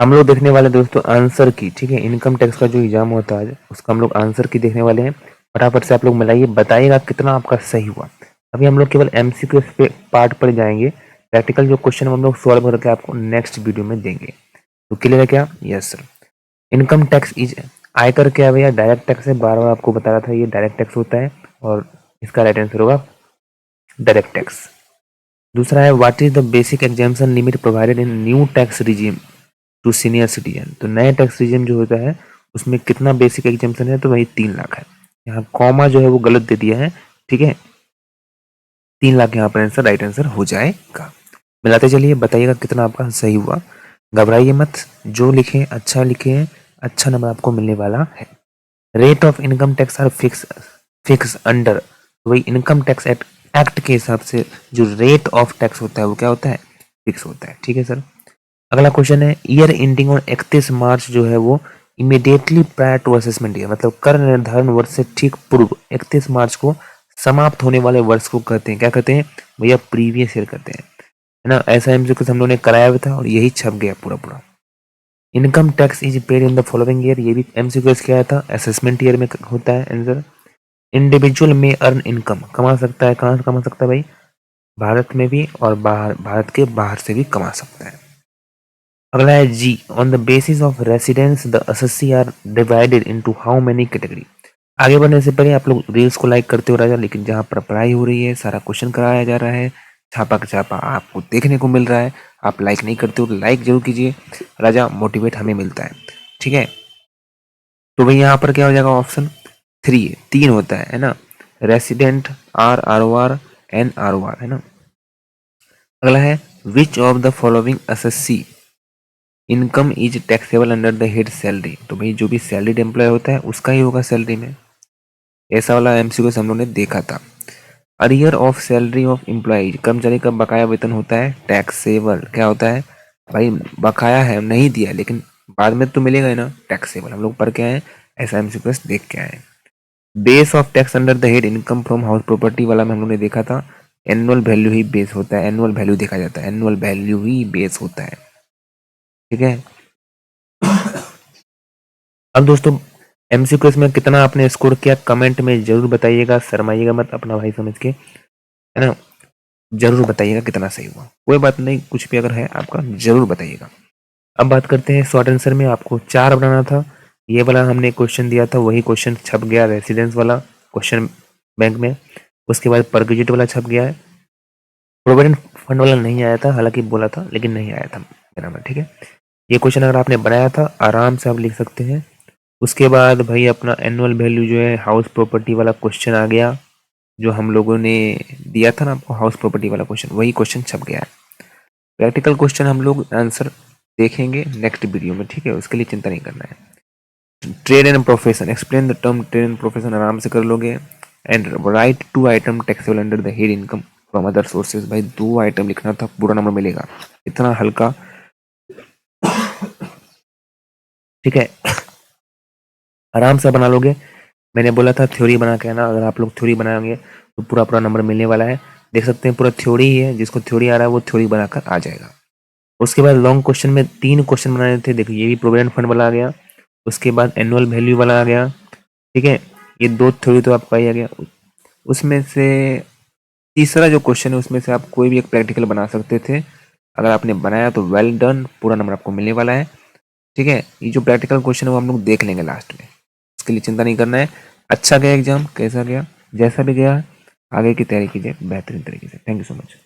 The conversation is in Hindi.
हम लोग देखने वाले दोस्तों आंसर की, ठीक है। इनकम टैक्स का जो एग्जाम होता है उसका हम लोग आंसर की देखने वाले हैं। फटाफट से आप लोग मिलाइए, बताइएगा कितना आपका सही हुआ। अभी हम लोग केवल एमसीक्यू पे पार्ट पर जाएंगे। प्रैक्टिकल जो क्वेश्चन हम लोग सॉल्व करके आपको नेक्स्ट वीडियो में देंगे। तो क्लियर है क्या? Yes sir. Income tax is, आयकर क्या है भैया? डायरेक्ट टैक्स है। बार बार आपको बता रहा था, ये डायरेक्ट टैक्स होता है और इसका राइट आंसर होगा डायरेक्ट टैक्स। दूसरा है what is the basic exemption limit provided in new tax regime to senior citizen. तो नए टैक्स रिजीम जो होता है उसमें कितना बेसिक एग्जाम्पशन है? तो वही 3 लाख है। यहाँ कॉमा जो है वो गलत दे दिया है, ठीक है। 3 लाख यहाँ पर आंसर राइट आंसर हो जाएगा। मिलाते चलिए, बताइएगा कितना आपका सही हुआ। घबराइए मत, जो लिखे अच्छा लिखे, अच्छा नंबर आपको मिलने वाला है। Rate of income tax are fix under, वही इनकम टैक्स एक्ट के हिसाब से जो रेट ऑफ टैक्स होता है वो क्या होता है? फिक्स होता है, ठीक है सर। अगला क्वेश्चन है ईयर एंडिंग ऑन 31 मार्च जो है वो immediately prior to assessment year, मतलब कर निर्धारण वर्ष से ठीक पूर्व 31 मार्च को समाप्त होने वाले वर्ष को कहते हैं, क्या कहते हैं भैया? प्रीवियस ईयर कहते हैं, है ना। ऐसा एमसीक्यू हम लोगों ने कराया हुआ था और यही छप गया पूरा पूरा। Income tax is paid in the following year, ये भी एमसीक्यू क्या आया था? असेसमेंट ईयर में होता है आंसर। इंडिविजुअल में अर्न इनकम, कमा सकता है, कहाँ से कमा सकता है भाई? भारत में भी और बाहर, भारत के बाहर से भी कमा सकता है। अगला है जी, on the basis of residence the SSC are divided into how many category. आगे बढ़ने से पहले आप लोग रील्स को लाइक करते हो राजा, लेकिन जहाँ पर पढ़ाई हो रही है, सारा क्वेश्चन कराया जा रहा है, छापा का छापा आपको देखने को मिल रहा है, आप लाइक नहीं करते हो तो लाइक जरूर कीजिए राजा, मोटिवेट हमें मिलता है, ठीक है। तो भाई यहाँ पर क्या हो जाएगा? ऑप्शन 3 है, 3 होता है ना। रेसिडेंट RROR NROR, है ना। अगला है which of the following SSC income is taxable under the head salary. तो भाई जो भी सैलरीड एम्प्लॉय होता है उसका ही होगा सैलरी में। ऐसा वाला एमसीक्यू हम लोग ने देखा था। Arrear of salary of employee, कर्मचारी का बकाया वेतन होता है टैक्सेबल। क्या होता है भाई? बकाया है, नहीं दिया लेकिन बाद में तो मिलेगा ही ना, टैक्सेबल। हम लोग पढ़ के आए, ऐसा एमसीक्यू देख के आए। Base of tax under the head income from house property वाला में हम लोग ने देखा था एनुअल वैल्यू ही बेस होता है, एनुअल वैल्यू देखा जाता है, एनुअल वैल्यू ही बेस होता है, ठीक है। अब दोस्तों एमसीक्यू में कितना आपने स्कोर किया कमेंट में जरूर बताइएगा, शर्माइएगा मत, अपना भाई समझ के, है ना। जरूर बताइएगा कितना सही हुआ, कोई बात नहीं, कुछ भी अगर है आपका जरूर बताइएगा। अब बात करते हैं शॉर्ट आंसर में। आपको 4 बनाना था, ये वाला हमने क्वेश्चन दिया था, वही क्वेश्चन छप गया रेसिडेंस वाला क्वेश्चन बैंक में। उसके बाद परग्रेजुएट वाला छप गया है, प्रोविडेंट फंड वाला नहीं आया था, हालांकि बोला था लेकिन नहीं आया था मेरा में, ठीक है। ये क्वेश्चन अगर आपने बनाया था आराम से आप लिख सकते हैं। उसके बाद भाई अपना एनुअल वैल्यू जो है हाउस प्रॉपर्टी वाला क्वेश्चन आ गया, जो हम लोगों ने दिया था ना आपको, हाउस प्रॉपर्टी वाला क्वेश्चन, वही क्वेश्चन छप गया है। प्रैक्टिकल क्वेश्चन हम लोग आंसर देखेंगे नेक्स्ट वीडियो में, ठीक है, उसके लिए चिंता नहीं करना है। Trade and profession, explain the term trade and profession आराम से कर लोगे। And right 2 item taxable under the head income from other sources, भाई 2 आइटम लिखना था, पूरा नंबर मिलेगा, इतना हल्का, ठीक है, आराम से बना लोगे। मैंने बोला था थ्योरी बना के आना, अगर आप लोग थ्योरी बनाएंगे तो पूरा पूरा नंबर मिलने वाला है। देख सकते हैं पूरा थ्योरी ही है, जिसको थ्योरी आ रहा है वो थ्योरी बनाकर आ जाएगा। उसके बाद लॉन्ग क्वेश्चन में 3 क्वेश्चन बनाने थे, देखिए ये भी प्रोविडेंट फंड वाला आ गया, उसके बाद एनुअल वैल्यू वाला आ गया, ठीक है। ये 2 थ्योरी तो आपका ही आ गया। उसमें से तीसरा जो क्वेश्चन है उसमें से आप कोई भी एक प्रैक्टिकल बना सकते थे, अगर आपने बनाया तो वेल डन, पूरा नंबर आपको मिलने वाला है, ठीक है। ये जो प्रैक्टिकल क्वेश्चन है वो हम लोग देख लेंगे लास्ट में, इसके लिए चिंता नहीं करना है। अच्छा गया एग्जाम, कैसा गया, जैसा भी गया आगे की तैयारी कीजिए बेहतरीन तरीके से। Thank you so much.